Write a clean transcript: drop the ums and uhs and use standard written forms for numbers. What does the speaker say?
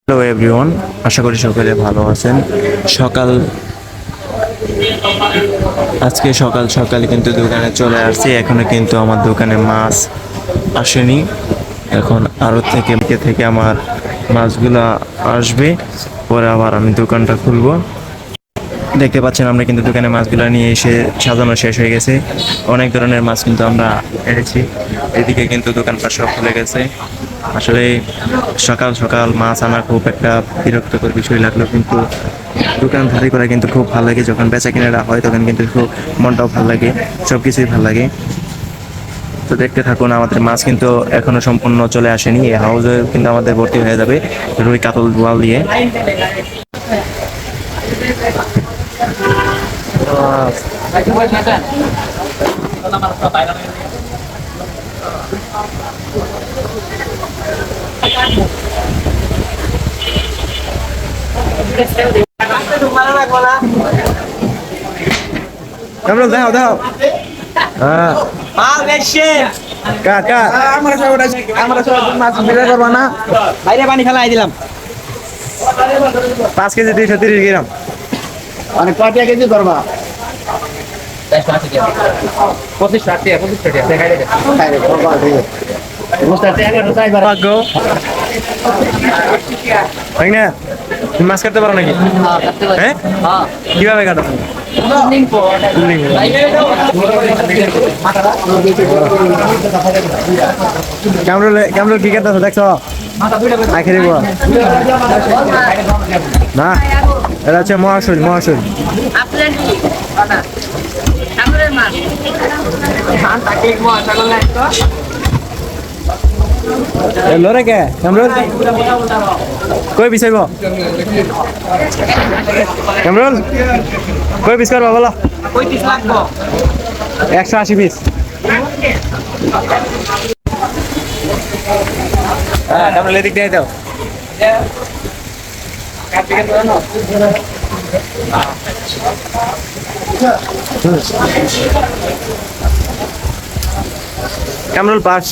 Hello everyone, আশা করি সকলে ভালো আছেন। সকাল আজকে সকাল সকাল কিন্তু দোকানে চলে আসছি। এখনো কিন্তু আমার দোকানে মাছ আসেনি। এখন আড়ত থেকে আমার মাছগুলো আসবে, পরে আবার আমি দোকানটা খুলবো। দেখতে পাচ্ছেন আমরা কিন্তু দোকানে মাছগুলো নিয়ে এসে সাজানো শেষ হয়ে গেছে। অনেক ধরনের মাছ কিন্তু আমরা এনেছি। এদিকে কিন্তু দোকানপাট সব খুলে গেছে। আসলে সকাল সকাল মাছ আনা খুব একটা বিরক্তকর বিষয় লাগলো, কিন্তু দোকান ভারী করা কিন্তু খুব ভালো লাগে। যখন বেচা কেনাটা হয় তখন কিন্তু খুব মনটাও ভালো লাগে, সব কিছুই ভালো লাগে। তো দেখতে থাকুন, আমাদের মাছ কিন্তু এখনো সম্পূর্ণ চলে আসেনি। এই হাউসে কিন্তু আমাদের ভর্তি হয়ে যাবে রুই কাতল বোয়াল দিয়ে। কামরুল দাও দাও। হ্যাঁ মাল বেশি কাট কাট। আমরা সব মাছ বের করব না, বাইরে পানি ফেলাই দিলাম। 5 কেজি 230 গ্রাম। মানে কয়টা কেজি করবা? 25 ভাগ্য তাই না? তুমি মাছ কাটতে পারো নাকি? হ্যাঁ, কিভাবে কাটো? ক্যামরুল কি কাটতেছো দেখছো? আখে দিব না, এটা হচ্ছে মহাশুল। লড়ে কে কামরুল কই বিচাইব? কামরুল কই পিস করবো বলো? 35 লাগবো। 180 পিস। হ্যাঁ, কামরুল এদিক দিয়ে দাও। কামরুল পাস।